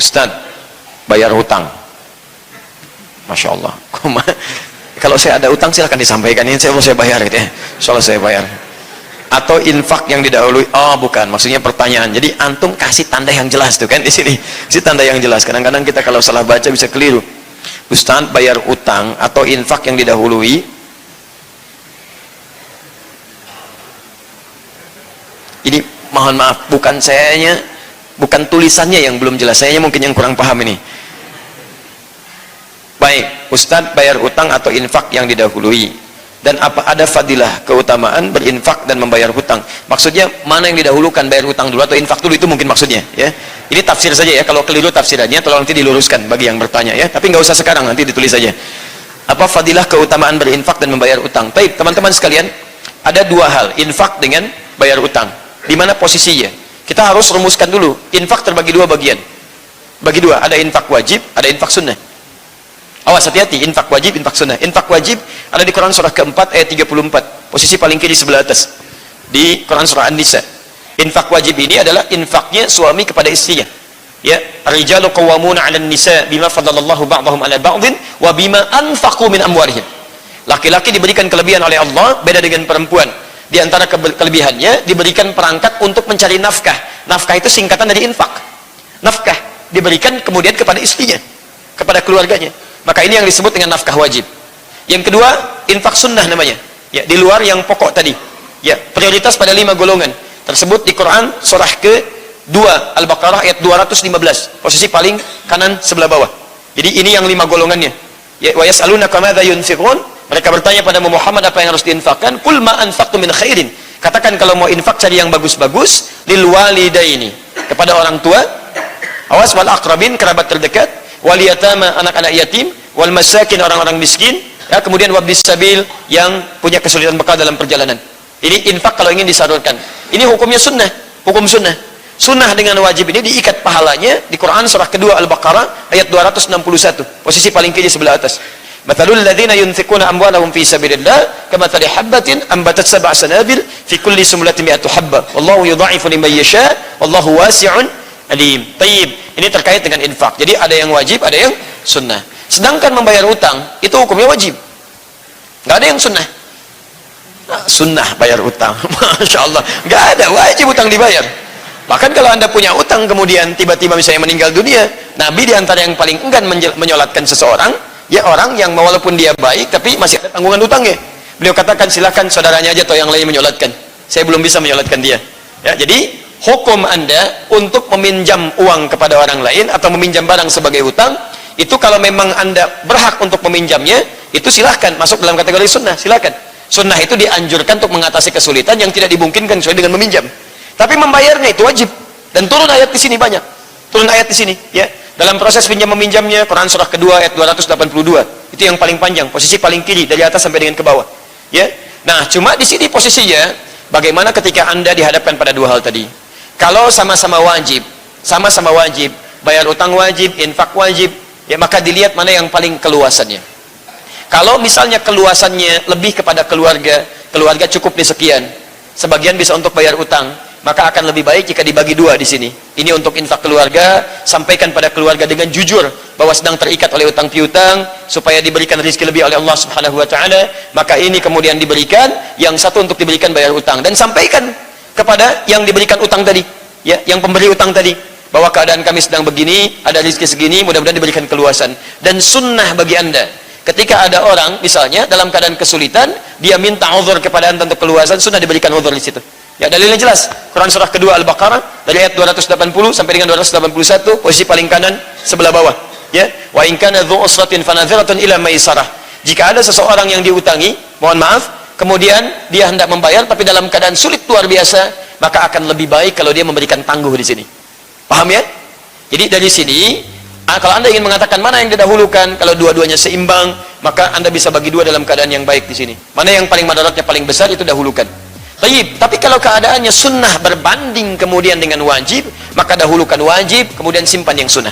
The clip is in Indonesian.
Ustaz, bayar hutang. Masya Allah. Kalau saya ada utang silahkan disampaikan, ini saya bayar gitu ya. Soalnya saya bayar. Atau infak yang didahului. Oh bukan, maksudnya pertanyaan. Jadi antum kasih tanda yang jelas tuh kan di sini. Kasih tanda yang jelas. Kadang-kadang kita kalau salah baca bisa keliru. Ustaz, bayar utang atau infak yang didahului. Ini mohon maaf, bukan sayanya, bukan tulisannya yang belum jelas. Sayanya mungkin yang kurang paham ini. Baik, Ustadz bayar utang atau infak yang didahului, dan apa ada fadilah keutamaan berinfak dan membayar hutang? Maksudnya mana yang didahulukan, bayar hutang dulu atau infak dulu, itu mungkin maksudnya ya. Ini tafsir saja ya, kalau keliru tafsirannya tolong nanti diluruskan bagi yang bertanya ya, tapi nggak usah sekarang, nanti ditulis saja. Apa fadilah keutamaan berinfak dan membayar hutang? Baik teman-teman sekalian, ada dua hal, infak dengan bayar hutang. Di mana posisinya? Kita harus rumuskan dulu. Infak terbagi dua bagian. Bagi dua, ada infak wajib, ada infak sunnah. Awas, hati-hati, infak wajib, infak sunnah. Infak wajib ada di Quran surah keempat ayat 34, posisi paling kiri sebelah atas di Quran surah An-Nisa. Infak wajib ini adalah infaknya suami kepada istrinya ya. Ar-rijalu qawwamuna 'alan nisa bima faddalallahu ba'dahum 'ala ba'dhin wa bima anfaqu min amwalihim. Laki-laki diberikan kelebihan oleh Allah, beda dengan perempuan. Di antara kelebihannya diberikan perangkat untuk mencari nafkah. Nafkah itu singkatan dari infak. Nafkah diberikan kemudian kepada istrinya, kepada keluarganya. Maka ini yang disebut dengan nafkah wajib. Yang kedua, infak sunnah namanya. Ya, di luar yang pokok tadi. Ya, prioritas pada 5 golongan tersebut di Quran surah ke-2 Al-Baqarah ayat 215, posisi paling kanan sebelah bawah. Jadi ini yang 5 golongannya. Ya, wa yas'alunaka madza yunfiqun? Mereka bertanya pada Muhammad apa yang harus diinfakkan? Qul ma anfaqtum min khairin. Katakan kalau mau infak cari yang bagus-bagus, lil walidaini, kepada orang tua, awas, wal aqrabin, kerabat terdekat, wal yatama, anak-anak yatim, wal masakin, orang-orang miskin, ya, kemudian wabnis sabil, yang punya kesulitan bekal dalam perjalanan. Ini infak kalau ingin disalurkan. Ini hukumnya sunnah, hukum sunnah. Sunnah dengan wajib ini diikat pahalanya di Quran surah kedua Al-Baqarah ayat 261, posisi paling kiri sebelah atas. Mathalul ladzina yunfiquna amwalahum fi sabilillah kamathali habbatin ambatat sab'a sanabil fi kulli sumlatin mi'atu habba wallahu yudha'ifu liman yasha wallahu wasi'un alim. Baik, ini terkait dengan infak. Jadi ada yang wajib, ada yang sunnah. Sedangkan membayar utang itu hukumnya wajib. Enggak ada yang sunnah. Nah, sunnah bayar utang. Masya Allah, enggak ada, wajib utang dibayar. Bahkan kalau Anda punya utang kemudian tiba-tiba misalnya meninggal dunia, Nabi diantara yang paling enggan menyolatkan seseorang, ya orang yang walaupun dia baik tapi masih ada tanggungan utangnya. Beliau katakan silakan saudaranya aja atau yang lain menyolatkan. Saya belum bisa menyolatkan dia. Ya, jadi hukum Anda untuk meminjam uang kepada orang lain atau meminjam barang sebagai hutang, itu kalau memang Anda berhak untuk meminjamnya, itu silahkan masuk dalam kategori sunnah, silahkan. Sunnah itu dianjurkan untuk mengatasi kesulitan yang tidak dimungkinkan sesuai dengan meminjam. Tapi membayarnya itu wajib. Dan turun ayat di sini banyak. Turun ayat di sini, ya. Dalam proses pinjam meminjamnya, Quran surah kedua ayat 282. Itu yang paling panjang, posisi paling kiri dari atas sampai dengan ke bawah. Ya. Nah, cuma di sini posisinya bagaimana ketika Anda dihadapkan pada dua hal tadi. Kalau sama-sama wajib, bayar utang wajib, infak wajib, ya maka dilihat mana yang paling keluasannya. Kalau misalnya keluasannya lebih kepada keluarga cukup di sekian, sebagian bisa untuk bayar utang, maka akan lebih baik jika dibagi dua di sini. Ini untuk infak keluarga, sampaikan pada keluarga dengan jujur bahwa sedang terikat oleh utang piutang, supaya diberikan rezeki lebih oleh Allah Subhanahu wa taala, maka ini kemudian diberikan, yang satu untuk diberikan bayar utang, dan sampaikan kepada yang diberikan utang tadi, ya, yang pemberi utang tadi, bahwa keadaan kami sedang begini, ada rezeki segini, mudah-mudahan diberikan keluasan. Dan sunnah bagi Anda, ketika ada orang misalnya dalam keadaan kesulitan, dia minta uzur kepada Anda untuk keluasan, sunnah diberikan uzur di situ. Ya, dalilnya jelas. Quran surah kedua Al-Baqarah dari ayat 280 sampai dengan 281, posisi paling kanan sebelah bawah. Ya, wa in kana dzu usratin fanadhiratun ila maisarah. Jika ada seseorang yang diutangi, mohon maaf, kemudian dia hendak membayar tapi dalam keadaan sulit luar biasa, maka akan lebih baik kalau dia memberikan tangguh di sini. Paham ya? Jadi dari sini, kalau Anda ingin mengatakan mana yang didahulukan, kalau dua-duanya seimbang, maka Anda bisa bagi dua dalam keadaan yang baik di sini. Mana yang paling madaratnya paling besar, itu dahulukan. Tapi kalau keadaannya sunnah berbanding kemudian dengan wajib, maka dahulukan wajib, kemudian simpan yang sunnah.